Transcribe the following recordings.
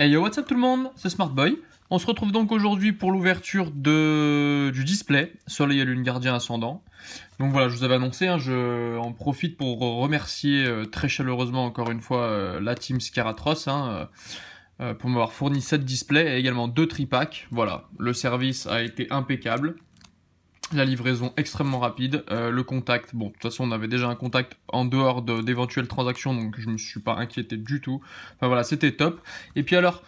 Hey yo, what's up tout le monde, c'est Smartboy. On se retrouve donc aujourd'hui pour l'ouverture du display Soleil et Lune Gardien Ascendant. Donc voilà, je vous avais annoncé, je en profite pour remercier très chaleureusement encore une fois la team Scaratros pour m'avoir fourni 7 displays et également 2 tripacks. Voilà, le service a été impeccable. La livraison extrêmement rapide, le contact, bon de toute façon on avait déjà un contact en dehors d'éventuelles transactions donc je me suis pas inquiété du tout. Enfin voilà, c'était top. Et puis alors,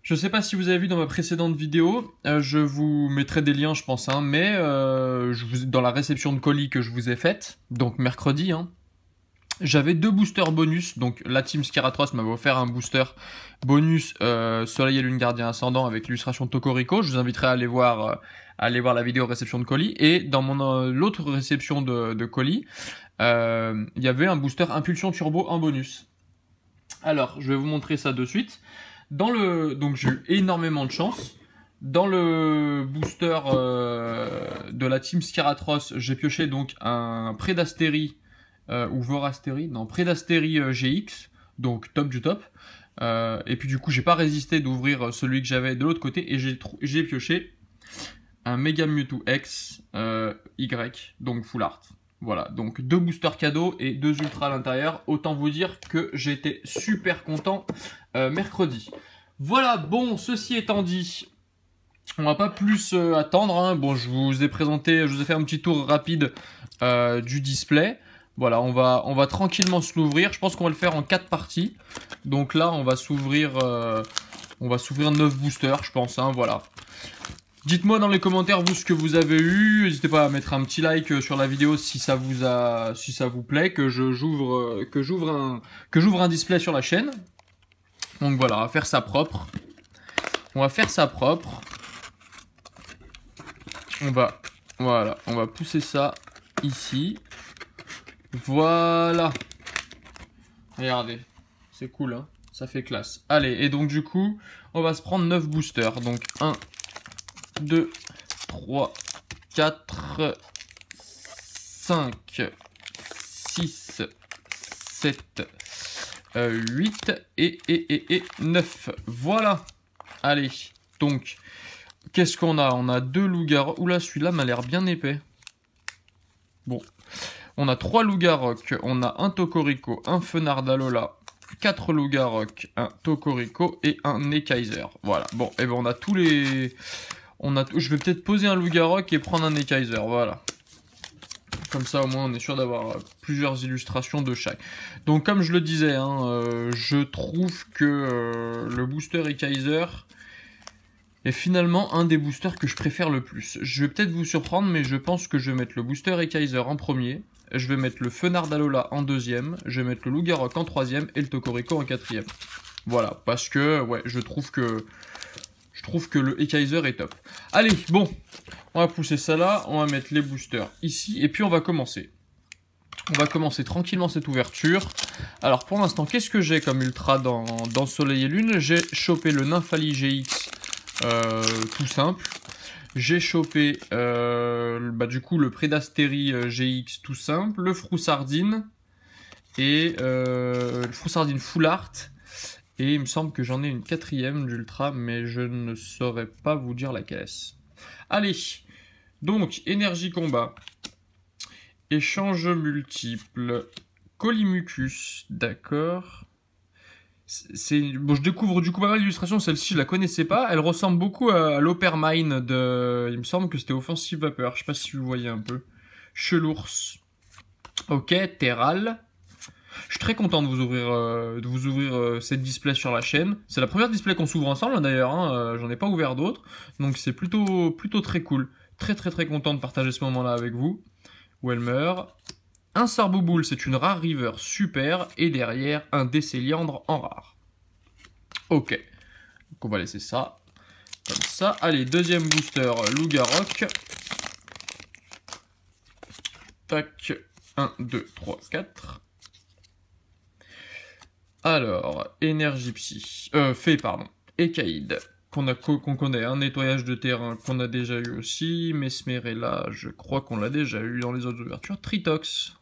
je sais pas si vous avez vu dans ma précédente vidéo, je vous mettrai des liens je pense, mais dans la réception de colis que je vous ai faite, donc mercredi, j'avais 2 boosters bonus, donc la team Scaratros m'avait offert un booster bonus Soleil et Lune Gardien Ascendant avec l'illustration Tokorico. Je vous inviterai à aller voir la vidéo réception de colis. Et dans mon l'autre réception de colis, il y avait un booster Impulsion Turbo en bonus. Alors, je vais vous montrer ça de suite. Donc j'ai eu énormément de chance. Dans le booster de la team Scaratros, j'ai pioché donc un Predastéry ou Vorastéry, non, Predastéry GX, donc top du top. Et puis du coup, j'ai pas résisté d'ouvrir celui que j'avais de l'autre côté et j'ai pioché un Mega Mewtwo X Y, donc Full Art. Voilà, donc 2 boosters cadeaux et 2 ultras à l'intérieur. Autant vous dire que j'étais super content mercredi. Voilà, bon, ceci étant dit, on va pas plus attendre. Bon, je vous ai fait un petit tour rapide du display. Voilà, on va tranquillement se l'ouvrir. Je pense qu'on va le faire en 4 parties. Donc là, on va s'ouvrir 9 boosters, je pense. Voilà. Dites-moi dans les commentaires vous ce que vous avez eu. N'hésitez pas à mettre un petit like sur la vidéo si ça vous plaît, que j'ouvre un display sur la chaîne. Donc voilà, on va faire ça propre. On va pousser ça ici. Voilà. Regardez, c'est cool, ça fait classe. Allez, et donc du coup, on va se prendre 9 boosters. Donc 1, 2, 3, 4, 5, 6, 7, 8 et 9. Voilà. Allez, donc, qu'est-ce qu'on a? On a 2 loups-garous. Oula, celui-là m'a l'air bien épais. Bon. On a 3 loups-garocs, on a un Tokorico, un Fenard d'Alola, 4 loups-garocs, un Tokorico et un Nekaiser. Voilà, bon, et ben on a tous les... Je vais peut-être poser un loup-garoc et prendre un Nekaiser, voilà. Comme ça, au moins, on est sûr d'avoir plusieurs illustrations de chaque. Donc, comme je le disais, je trouve que le booster Nekaiser est finalement un des boosters que je préfère le plus. Je vais peut-être vous surprendre, mais je pense que je vais mettre le booster Nekaiser en premier. Je vais mettre le Fenard d'Alola en deuxième. Je vais mettre le loup-garoc en troisième et le Tokorico en quatrième. Voilà, parce que ouais, je trouve que le Nekaiser est top. Allez, bon, on va pousser ça là. On va mettre les boosters ici et puis on va commencer. On va commencer tranquillement cette ouverture. Alors pour l'instant, qu'est-ce que j'ai comme ultra dans Soleil et Lune? J'ai chopé le Nymphali GX. Tout simple. J'ai chopé du coup le Predastéry GX tout simple, le Froussardine et le Froussardine Full Art. Et il me semble que j'en ai une quatrième d'ultra, mais je ne saurais pas vous dire laquelle est-ce. Allez, donc énergie combat, échange multiple, Colimucus, d'accord. Bon, je découvre du coup pas mal d'illustrations, celle-ci je la connaissais pas, elle ressemble beaucoup à l'Opermine de... Il me semble que c'était Offensive Vapeur, je sais pas si vous voyez un peu. Chelours. Ok, Terral. Je suis très content de vous ouvrir cette display sur la chaîne. C'est la première display qu'on s'ouvre ensemble d'ailleurs, j'en ai pas ouvert d'autres. Donc c'est plutôt très cool. Très content de partager ce moment-là avec vous. Welmer. Un Sarbouboule, c'est une rare river super, et derrière, un Décéliandre en rare. Ok, donc on va laisser ça, comme ça. Allez, deuxième booster, loup-garoc. Tac, 1, 2, 3, 4. Alors, énergie psy, fée, pardon, Ekaïd, qu'on connaît, un nettoyage de terrain qu'on a déjà eu aussi, Mesmerella, je crois qu'on l'a déjà eu dans les autres ouvertures, Tritox.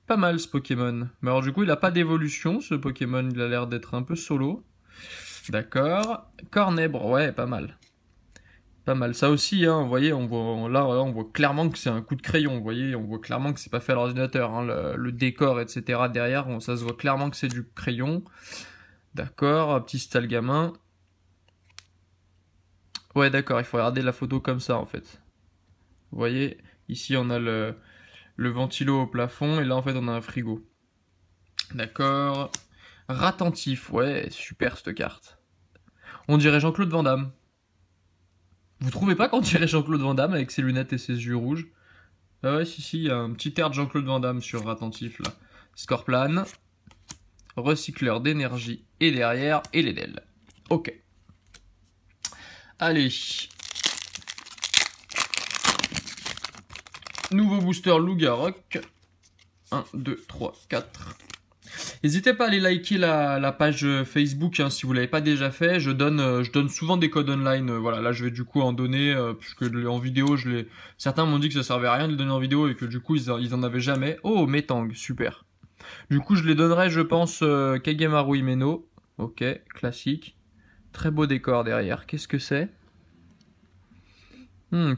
Pas mal ce Pokémon. Mais alors du coup il a pas d'évolution ce Pokémon, il a l'air d'être un peu solo. D'accord. Cornèbre, ouais, pas mal. Pas mal. Ça aussi, hein, vous voyez, on voit clairement que c'est un coup de crayon. Vous voyez, on voit clairement que c'est pas fait à l'ordinateur. Hein, le décor, etc. derrière, ça se voit clairement que c'est du crayon. D'accord, un petit style gamin. Ouais, d'accord, il faut regarder la photo comme ça, en fait. Vous voyez, ici, on a le ventilo au plafond, et là, en fait, on a un frigo. D'accord. Ratentif, ouais, super, cette carte. On dirait Jean-Claude Van Damme. Vous trouvez pas qu'on dirait Jean-Claude Van Damme avec ses lunettes et ses yeux rouges? Ah ouais, si, il y a un petit air de Jean-Claude Van Damme sur Ratentif, là. Scorplan. Recycleur d'énergie, et derrière, et les DEL. Ok. Allez. Nouveau booster Lougarok. 1, 2, 3, 4. N'hésitez pas à aller liker la page Facebook hein, si vous ne l'avez pas déjà fait. Je donne souvent des codes online. Voilà, là je vais du coup en donner, puisque en vidéo, certains m'ont dit que ça servait à rien de les donner en vidéo et que du coup ils en avaient jamais. Oh, Metang, super. Du coup, je les donnerai, je pense, Kagemaru Himeno. Ok, classique. Très beau décor derrière. Qu'est-ce que c'est?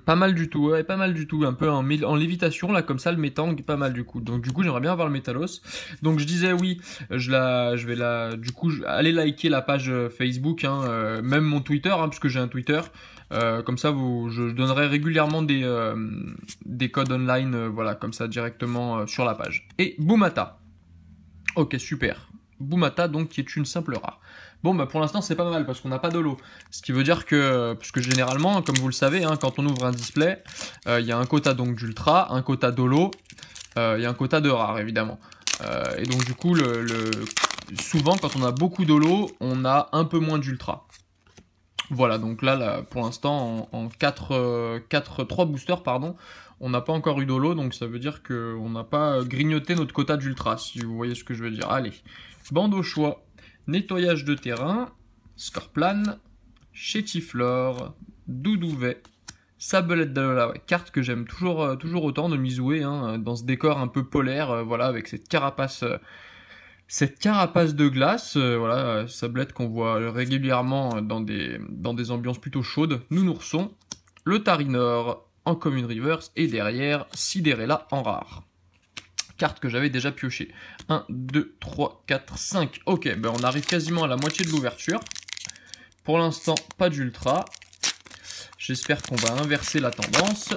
Pas mal du tout, ouais, pas mal du tout. Un peu en lévitation, là, comme ça, le Metang, pas mal du coup. Donc, du coup, j'aimerais bien avoir le Métalos. Donc, je disais, oui, du coup, allez liker la page Facebook, hein, même mon Twitter, hein, puisque j'ai un Twitter. Comme ça, je donnerai régulièrement des codes online, voilà, comme ça, directement sur la page. Et Boomata. Ok, super. Boomata, donc, qui est une simple rare. Bon, bah pour l'instant, c'est pas mal parce qu'on n'a pas d'holo. Ce qui veut dire que, puisque généralement, comme vous le savez, hein, quand on ouvre un display, il y a un quota donc d'ultra, un quota d'holo, il y a un quota de rare, évidemment. Et donc, du coup, souvent, quand on a beaucoup d'holo, on a un peu moins d'ultra. Voilà, donc là pour l'instant, en 3 boosters, pardon, on n'a pas encore eu d'holo, donc ça veut dire qu'on n'a pas grignoté notre quota d'ultra, si vous voyez ce que je veux dire. Allez, bande au choix. Nettoyage de terrain, Scorplan, Chétiflore, Doudouvet, Sabelette d'Alola, ouais, carte que j'aime toujours autant de Mizoué, hein, dans ce décor un peu polaire, voilà, avec cette carapace de glace, voilà, Sablette qu'on voit régulièrement dans des ambiances plutôt chaudes, Nounoursson, le Tarinor en Commune Reverse, et derrière, Sidérella en rare. Carte que j'avais déjà pioché. 1, 2, 3, 4, 5. Ok, ben on arrive quasiment à la moitié de l'ouverture. Pour l'instant, pas d'ultra. J'espère qu'on va inverser la tendance.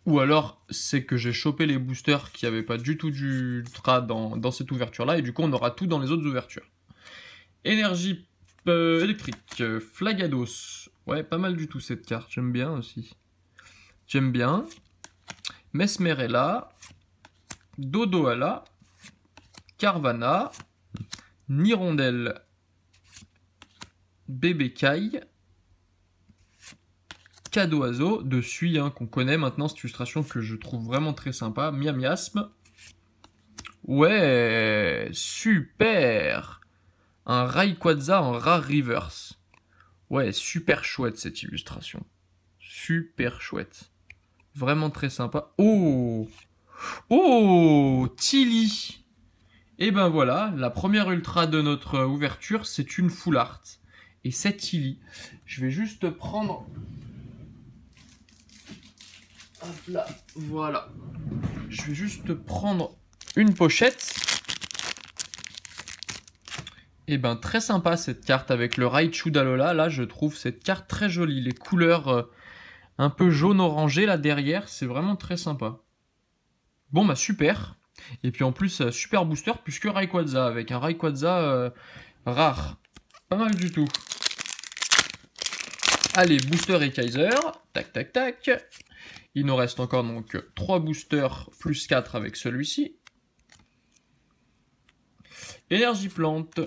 Ou alors, c'est que j'ai chopé les boosters qui n'avaient pas du tout d'ultra dans cette ouverture-là. Et du coup, on aura tout dans les autres ouvertures. Énergie électrique. Flagados. Ouais, pas mal du tout cette carte. J'aime bien aussi. J'aime bien. Mesmerella. Dodoala, Carvana, Nirondelle, Bébé Caille, Cadoiseau, de Suie, hein, qu'on connaît maintenant, cette illustration que je trouve vraiment très sympa, Miamiasme. Ouais, super. Un Rayquaza en rare reverse. Ouais, super chouette cette illustration. Super chouette. Vraiment très sympa. Oh! Oh, Tilly. Et ben voilà, la première ultra de notre ouverture, c'est une full art. Et c'est Tilly. Je vais juste prendre... Hop là, voilà. Je vais juste prendre une pochette. Et ben très sympa cette carte avec le Raichu d'Alola. Là, je trouve cette carte très jolie. Les couleurs un peu jaune-orangé là derrière, c'est vraiment très sympa. Bon bah super. Et puis en plus super booster puisque Rayquaza avec un Rayquaza rare. Pas mal du tout. Allez, booster et Kaiser. Tac tac tac. Il nous reste encore donc 3 boosters plus 4 avec celui-ci. Énergie plante.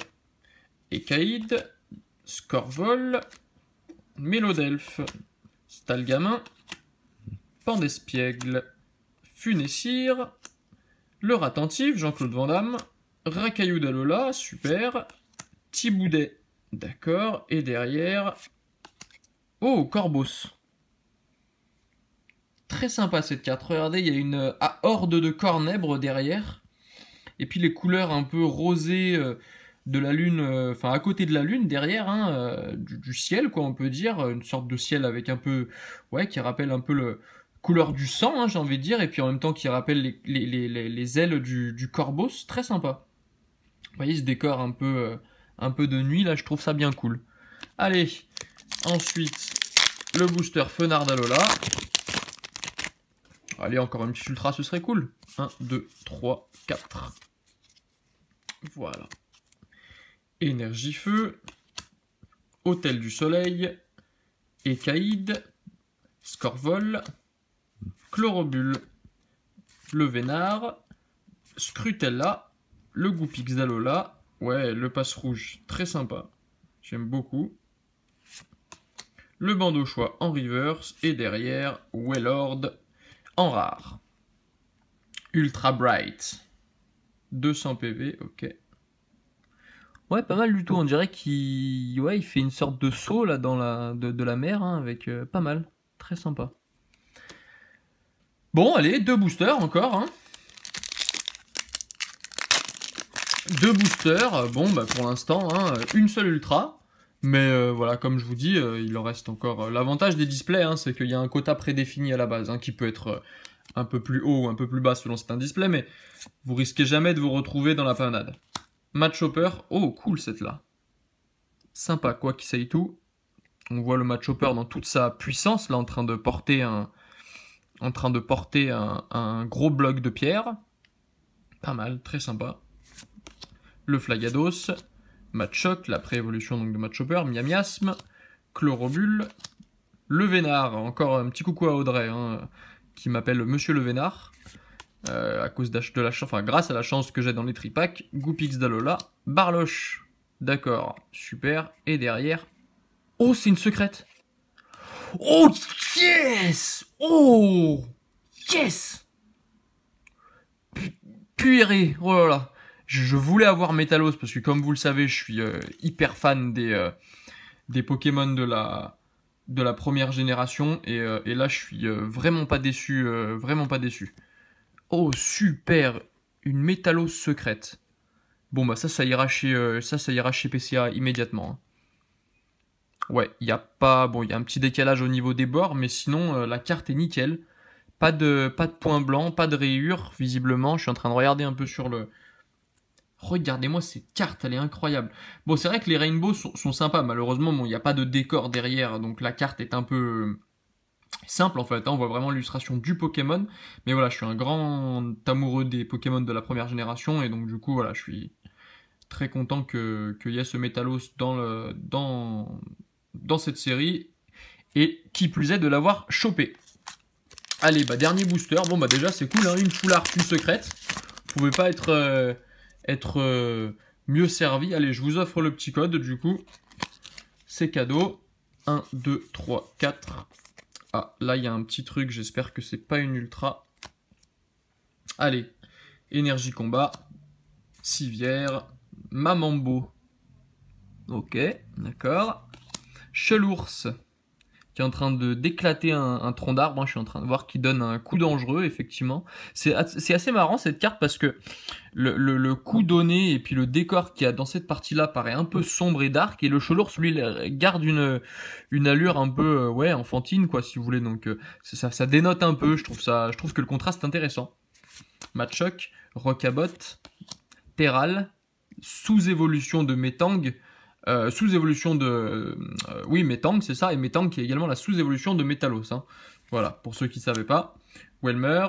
Ekaïd. Scorvol. Mélodelphe. Stalgamin. Pandespiègle. Funessire. Le Ratentif, Jean-Claude Van Damme. Racaillou d'Alola, super. Thiboudet, d'accord. Et derrière... Oh, Corbos. Très sympa cette carte. Regardez, il y a une horde de cornèbres derrière. Et puis les couleurs un peu rosées, de la lune, enfin à côté de la lune, derrière, hein, du ciel, quoi, on peut dire, une sorte de ciel avec un peu, ouais, qui rappelle un peu le couleur du sang, hein, j'ai envie de dire, et puis en même temps qui rappelle les ailes du corbeau, c'est très sympa. Vous voyez ce décor un peu de nuit, là, je trouve ça bien cool. Allez, ensuite, le booster Fenard d'Alola. Allez, encore une petite ultra, ce serait cool. 1, 2, 3, 4. Voilà. Énergie Feu. Hôtel du Soleil. Écaïde. Scorvol. Chlorobule. Le Vénard. Scrutella. Le Goupix d'Alola. Ouais, le passe rouge, très sympa. J'aime beaucoup. Le bandeau choix en reverse. Et derrière, Wailord en rare. Ultra Bright. 200 PV, ok. Ouais, pas mal du tout. On dirait qu'il ouais, il fait une sorte de saut là dans de la mer, hein, avec pas mal. Très sympa. Bon, allez, 2 boosters encore. Hein. 2 boosters. Bon, bah pour l'instant, hein, une seule ultra. Mais voilà, comme je vous dis, il en reste encore. L'avantage des displays, hein, c'est qu'il y a un quota prédéfini à la base, hein, qui peut être un peu plus haut ou un peu plus bas selon certains displays, mais vous risquez jamais de vous retrouver dans la panade. Match Hopper, oh cool cette là. Sympa, quoi qu'il s'aille tout. On voit le Match Hopper dans toute sa puissance, là en train de porter un gros bloc de pierre. Pas mal, très sympa. Le Flagados. Machoc, la pré-évolution donc de Match Hopper, Miamiasme, Chlorobule, le Vénard, encore un petit coucou à Audrey, hein, qui m'appelle Monsieur le Vénard, à cause de la chance, enfin grâce à la chance que j'ai dans les tripacks, Goupix d'Alola, Barloche, d'accord, super, et derrière, oh c'est une secrète, oh yes, oh yes, purée, oh là là. Je voulais avoir Métalos parce que comme vous le savez, je suis hyper fan des Pokémon de la première génération et là je suis vraiment pas déçu, vraiment pas déçu. Oh super, une Métalos secrète. Bon bah ça ira chez PCA immédiatement. Hein. Ouais, il y a pas bon, il y a un petit décalage au niveau des bords, mais sinon la carte est nickel. Pas de points blancs, pas de rayures visiblement. Je suis en train de regarder un peu sur le. Regardez-moi cette carte, elle est incroyable. Bon, c'est vrai que les rainbows sont sympas. Malheureusement, bon, il n'y a pas de décor derrière, donc la carte est un peu simple en fait. Hein. On voit vraiment l'illustration du Pokémon. Mais voilà, je suis un grand amoureux des Pokémon de la première génération, et donc du coup, voilà, je suis très content qu'il y ait ce Métalos dans cette série, et qui plus est de l'avoir chopé. Allez, bah dernier booster. Bon, bah déjà, c'est cool, hein, une full art, une secrète. Vous pouvez pas être mieux servi. Allez, je vous offre le petit code, du coup. C'est cadeau. 1, 2, 3, 4. Ah, là, il y a un petit truc. J'espère que c'est pas une ultra. Allez. Énergie combat. Civière. Mamambo. Ok, d'accord. Chelours. Qui est en train d'éclater un tronc d'arbre. Hein. Je suis en train de voir qu'il donne un coup dangereux, effectivement. C'est assez marrant, cette carte, parce que le coup donné et puis le décor qu'il y a dans cette partie-là paraît un peu sombre et dark. Et le Chelours, lui, garde une allure un peu ouais, enfantine, quoi, si vous voulez. Donc, ça dénote un peu. Je trouve que le contraste est intéressant. Machoc, Rockabot, Terral, sous-évolution de Metang. Sous-évolution de... oui, Metang, c'est ça, et Metang qui est également la sous-évolution de Métalos. Hein. Voilà, pour ceux qui ne savaient pas. Welmer,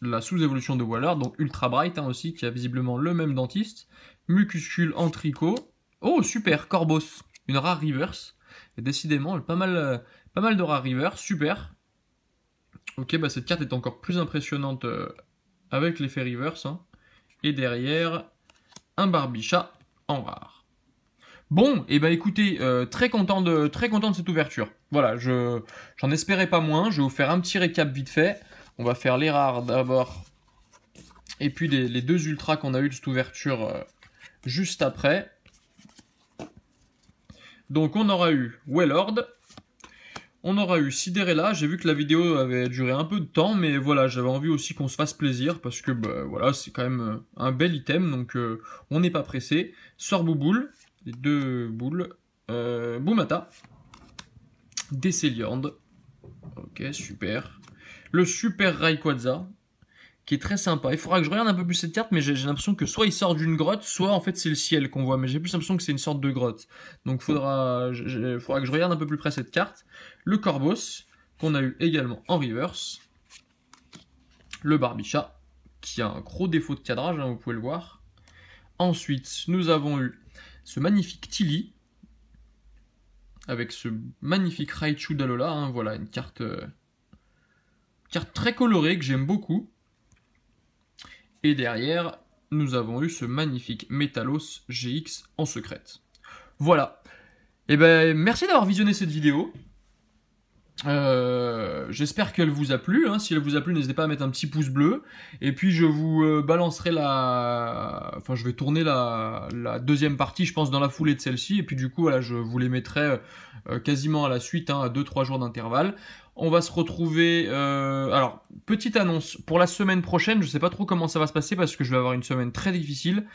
la sous-évolution de Waller, donc Ultra Bright hein, aussi, qui a visiblement le même dentiste. Mucuscule en tricot. Oh, super, Corbos, une rare reverse. Et décidément, pas mal de rares reverse, super. Ok, bah cette carte est encore plus impressionnante avec l'effet reverse. Hein. Et derrière, un Barbichat en rare. Bon, et bah écoutez, très content de cette ouverture. Voilà, j'en espérais pas moins. Je vais vous faire un petit récap vite fait. On va faire les rares d'abord. Et puis les 2 ultras qu'on a eu de cette ouverture juste après. Donc on aura eu Wailord. On aura eu Cinderella, j'ai vu que la vidéo avait duré un peu de temps, mais voilà, j'avais envie aussi qu'on se fasse plaisir, parce que bah, voilà, c'est quand même un bel item, donc on n'est pas pressé. Sorbouboule, les 2 boules, Boumata, Décéliande, ok, super. Le Super Rayquaza, qui est très sympa. Il faudra que je regarde un peu plus cette carte, mais j'ai l'impression que soit il sort d'une grotte, soit en fait c'est le ciel qu'on voit, mais j'ai plus l'impression que c'est une sorte de grotte. Donc faudra que je regarde un peu plus près cette carte. Le Corvos, qu'on a eu également en reverse. Le Barbicha, qui a un gros défaut de cadrage, hein, vous pouvez le voir. Ensuite, nous avons eu ce magnifique Tilly, avec ce magnifique Raichu d'Alola, hein, voilà, une carte très colorée que j'aime beaucoup. Et derrière, nous avons eu ce magnifique Metalos GX en secrète. Voilà. Et ben, merci d'avoir visionné cette vidéo. J'espère qu'elle vous a plu. Hein. Si elle vous a plu, n'hésitez pas à mettre un petit pouce bleu. Et puis je vous balancerai Enfin, je vais tourner la deuxième partie, je pense, dans la foulée de celle-ci. Et puis du coup, voilà, je vous les mettrai quasiment à la suite, hein, à 2-3 jours d'intervalle. On va se retrouver... Alors, petite annonce. Pour la semaine prochaine, je sais pas trop comment ça va se passer parce que je vais avoir une semaine très difficile.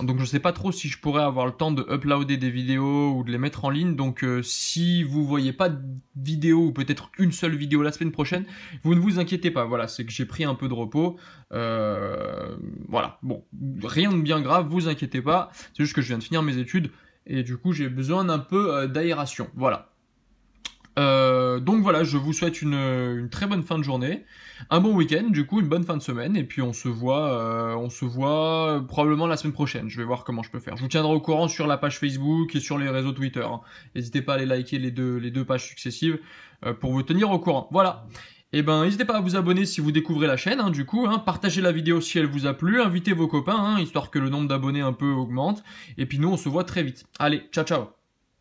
Donc je sais pas trop si je pourrais avoir le temps de uploader des vidéos ou de les mettre en ligne. Donc si vous voyez pas de vidéo ou peut-être une seule vidéo la semaine prochaine, vous ne vous inquiétez pas. Voilà, c'est que j'ai pris un peu de repos. Voilà, bon, rien de bien grave, vous inquiétez pas. C'est juste que je viens de finir mes études et du coup j'ai besoin d'un peu d'aération. Voilà. Donc voilà, je vous souhaite une très bonne fin de journée, un bon week-end, du coup une bonne fin de semaine, et puis on se voit probablement la semaine prochaine. Je vais voir comment je peux faire. Je vous tiendrai au courant sur la page Facebook et sur les réseaux Twitter. Hein. N'hésitez pas à aller liker les deux pages successives pour vous tenir au courant. Voilà. Et ben n'hésitez pas à vous abonner si vous découvrez la chaîne, hein, du coup, hein, partagez la vidéo si elle vous a plu, invitez vos copains, hein, histoire que le nombre d'abonnés un peu augmente. Et puis nous on se voit très vite. Allez, ciao ciao.